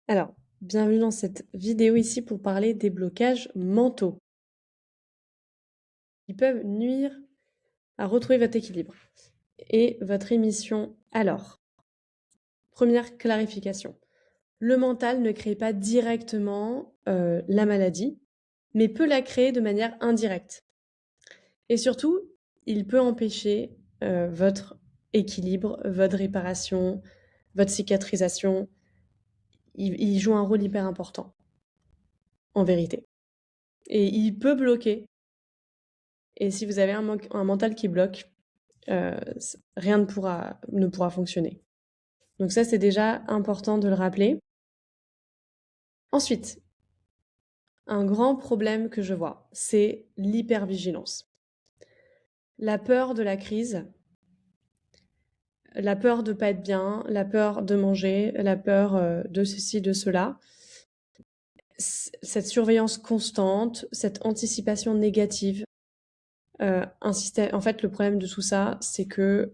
Alors, bienvenue dans cette vidéo ici pour parler des blocages mentaux qui peuvent nuire à retrouver votre équilibre et votre émission. Alors, première clarification. Le mental ne crée pas directement la maladie, mais peut la créer de manière indirecte. Et surtout, il peut empêcher votre équilibre, votre réparation, votre cicatrisation. Il joue un rôle hyper important, en vérité. Et il peut bloquer. Et si vous avez un mental qui bloque, rien ne pourra fonctionner. Donc ça, c'est déjà important de le rappeler. Ensuite, un grand problème que je vois, c'est l'hypervigilance. La peur de la crise, la peur de pas être bien, la peur de manger, la peur de ceci, de cela. Cette surveillance constante, cette anticipation négative, en fait, le problème de tout ça, c'est que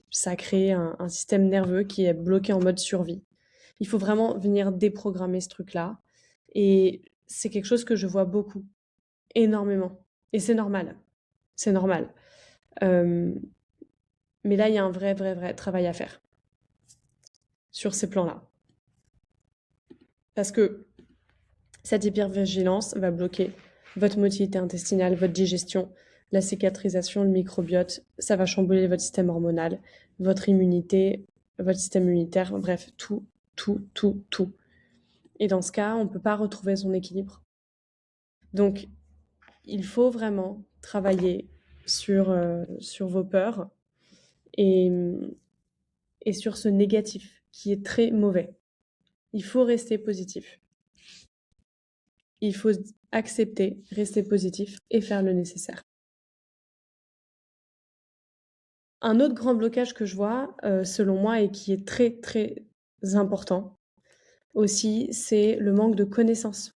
ça crée un système nerveux qui est bloqué en mode survie. Il faut vraiment venir déprogrammer ce truc-là. Et c'est quelque chose que je vois beaucoup, énormément. Et c'est normal. C'est normal. Mais là, il y a un vrai travail à faire sur ces plans-là. Parce que cette hypervigilance va bloquer votre motilité intestinale, votre digestion, la cicatrisation, le microbiote. Ça va chambouler votre système hormonal, votre immunité, votre système immunitaire, bref, tout. Et dans ce cas, on ne peut pas retrouver son équilibre. Donc, il faut vraiment travailler sur vos peurs et, et sur ce négatif qui est très mauvais. Il faut rester positif. Il faut accepter, rester positif et faire le nécessaire. Un autre grand blocage que je vois, selon moi, et qui est très important aussi, c'est le manque de connaissances.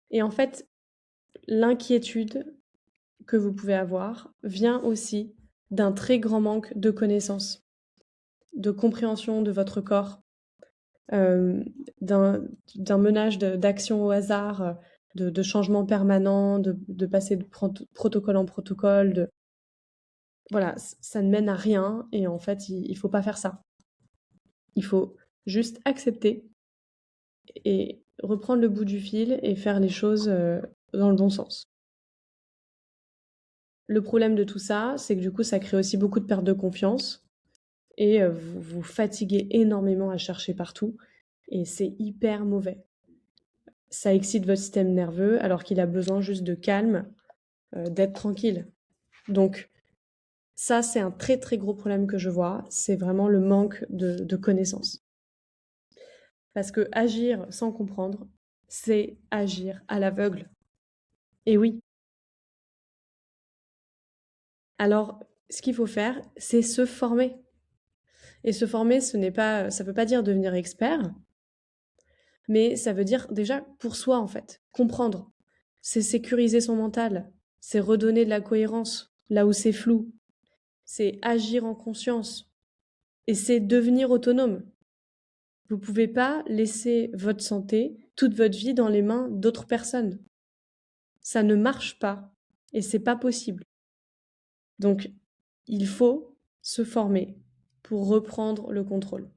Et en fait, l'inquiétude que vous pouvez avoir vient aussi d'un très grand manque de connaissances, de compréhension de votre corps, d'un menage d'actions au hasard, de changements permanents, de passer de protocole en protocole. Voilà, ça ne mène à rien et en fait, il ne faut pas faire ça. Il faut juste accepter et reprendre le bout du fil et faire les choses dans le bon sens. Le problème de tout ça, c'est que du coup, ça crée aussi beaucoup de perte de confiance et vous vous fatiguez énormément à chercher partout et c'est hyper mauvais. Ça excite votre système nerveux alors qu'il a besoin juste de calme, d'être tranquille. Donc ça, c'est un très gros problème que je vois, c'est vraiment le manque de connaissances. Parce que agir sans comprendre, c'est agir à l'aveugle. Et oui. Alors, ce qu'il faut faire, c'est se former. Et se former, ça ne veut pas dire devenir expert, mais ça veut dire déjà pour soi en fait, comprendre. C'est sécuriser son mental, c'est redonner de la cohérence là où c'est flou, c'est agir en conscience et c'est devenir autonome. Vous ne pouvez pas laisser votre santé, toute votre vie dans les mains d'autres personnes. Ça ne marche pas et c'est pas possible. Donc, il faut se former pour reprendre le contrôle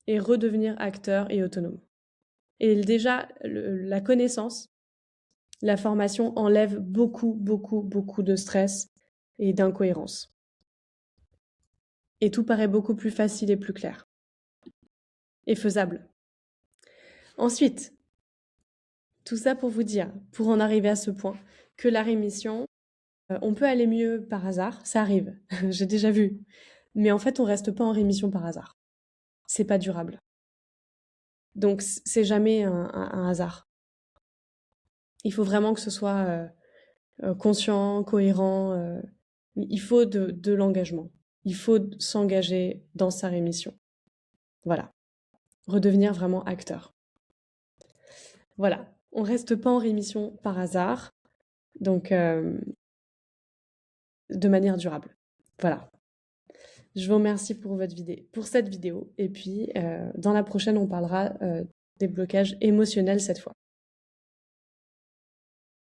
et redevenir acteur et autonome. Et déjà, la connaissance, la formation enlève beaucoup de stress et d'incohérence. Et tout paraît beaucoup plus facile et plus clair. Et faisable. Ensuite, tout ça pour vous dire, pour en arriver à ce point, que la rémission, on peut aller mieux par hasard, ça arrive, j'ai déjà vu. Mais en fait, on reste pas en rémission par hasard. C'est pas durable. Donc, c'est jamais un hasard. Il faut vraiment que ce soit conscient, cohérent. Il faut de l'engagement. Il faut s'engager dans sa rémission. Voilà. Redevenir vraiment acteur. Voilà. On reste pas en rémission par hasard. Donc, de manière durable. Voilà. Je vous remercie pour cette vidéo. Et puis, dans la prochaine, on parlera des blocages émotionnels cette fois.